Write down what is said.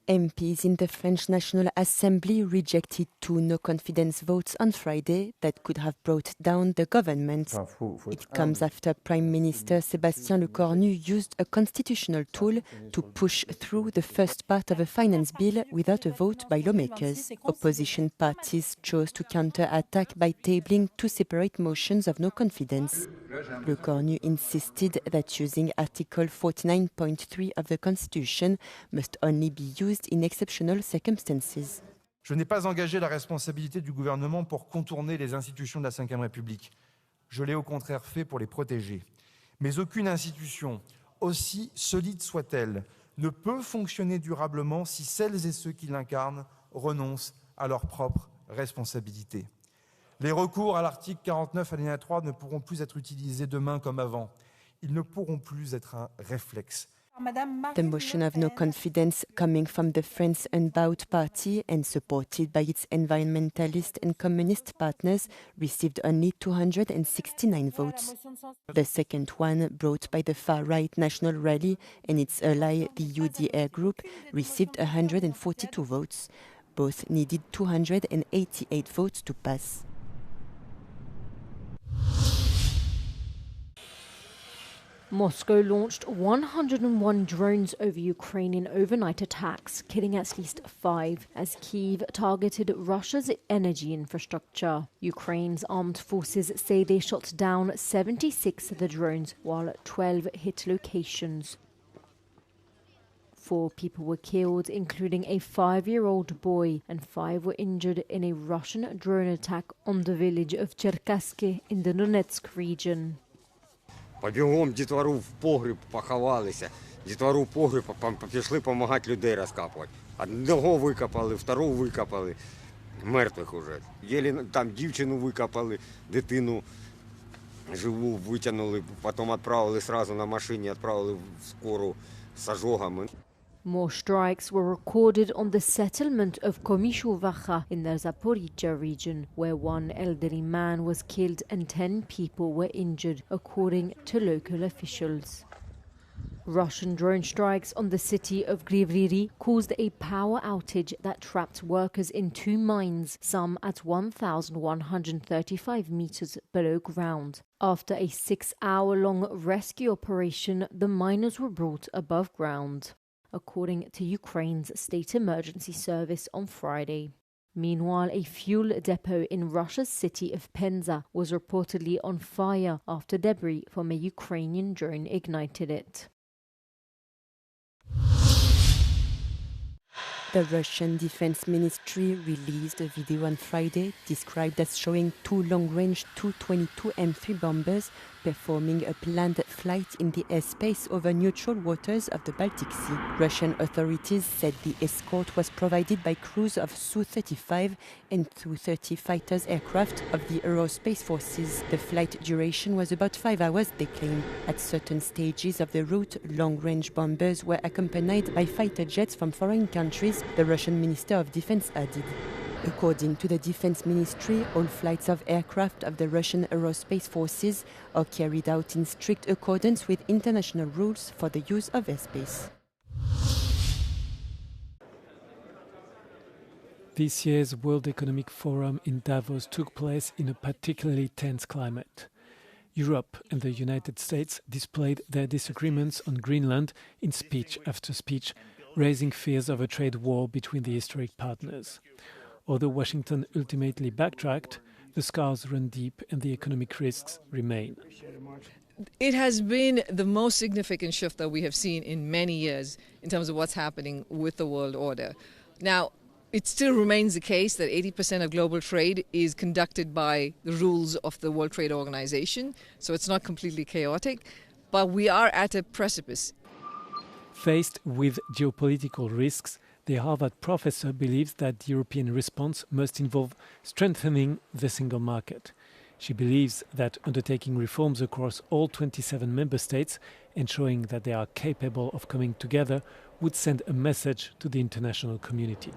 MPs in the French National Assembly rejected two no-confidence votes on Friday that could have brought down the government. It comes after Prime Minister Sébastien Lecornu used a constitutional tool to push through the first part of a finance bill without a vote by lawmakers. Opposition parties chose to counter-attack by tabling two separate motions of no confidence. Lecornu insisted that using Article 49.3 of the Constitution must only be used in exceptional circumstances. Je n'ai pas engagé la responsabilité du gouvernement pour contourner les institutions de la Ve République. Je l'ai au contraire fait pour les protéger. Mais aucune institution, aussi solide soit-elle, ne peut fonctionner durablement si celles et ceux qui l'incarnent renoncent à leurs propres responsabilités. Les recours à l'article 49 alinéa 3 ne pourront plus être utilisés demain comme avant. Ils ne pourront plus être un réflexe. The motion of no confidence, coming from the Friends Unbowed Party and supported by its environmentalist and communist partners, received only 269 votes. The second one, brought by the far-right National Rally and its ally, the UDR group, received 142 votes. Both needed 288 votes to pass. Moscow launched 101 drones over Ukrainian overnight attacks, killing at least 5, as Kyiv targeted Russia's energy infrastructure. Ukraine's armed forces say they shot down 76 of the drones, while 12 hit locations. 4 people were killed, including a 5-year-old boy, and 5 were injured in a Russian drone attack on the village of Cherkassky in the Donetsk region. Побігом дітвору в погріб поховалися. Дітвору в погріб пішли допомагати людей розкапувати. Одного викопали, второго викопали, мертвих уже. Єлі там дівчину викопали, дитину живу витягнули, потім відправили одразу на машині, відправили в скору з ожогами. More strikes were recorded on the settlement of Komishuvacha in the Zaporizhzhia region, where one elderly man was killed and 10 people were injured, according to local officials. Russian drone strikes on the city of Grivriri caused a power outage that trapped workers in 2 mines, some at 1,135 meters below ground. After a 6-hour-long rescue operation, the miners were brought above ground, according to Ukraine's state emergency service on Friday. Meanwhile, a fuel depot in Russia's city of Penza was reportedly on fire after debris from a Ukrainian drone ignited it. The Russian Defense Ministry released a video on Friday described as showing 2 long-range Tu-22 M3 bombers performing a planned flight in the airspace over neutral waters of the Baltic Sea. Russian authorities said the escort was provided by crews of Su-35 and Su-30 fighters aircraft of the aerospace forces. The flight duration was about 5 hours, they claim. At certain stages of the route, long-range bombers were accompanied by fighter jets from foreign countries, the Russian Minister of Defense added. According to the Defense Ministry, all flights of aircraft of the Russian aerospace forces are carried out in strict accordance with international rules for the use of airspace. This year's World Economic Forum in Davos took place in a particularly tense climate. Europe and the United States displayed their disagreements on Greenland in speech after speech, raising fears of a trade war between the historic partners. Although Washington ultimately backtracked, the scars run deep and the economic risks remain. It has been the most significant shift that we have seen in many years in terms of what's happening with the world order. Now, it still remains the case that 80% of global trade is conducted by the rules of the World Trade Organization, so it's not completely chaotic, but we are at a precipice. Faced with geopolitical risks, the Harvard professor believes that the European response must involve strengthening the single market. She believes that undertaking reforms across all 27 member states and showing that they are capable of coming together would send a message to the international community.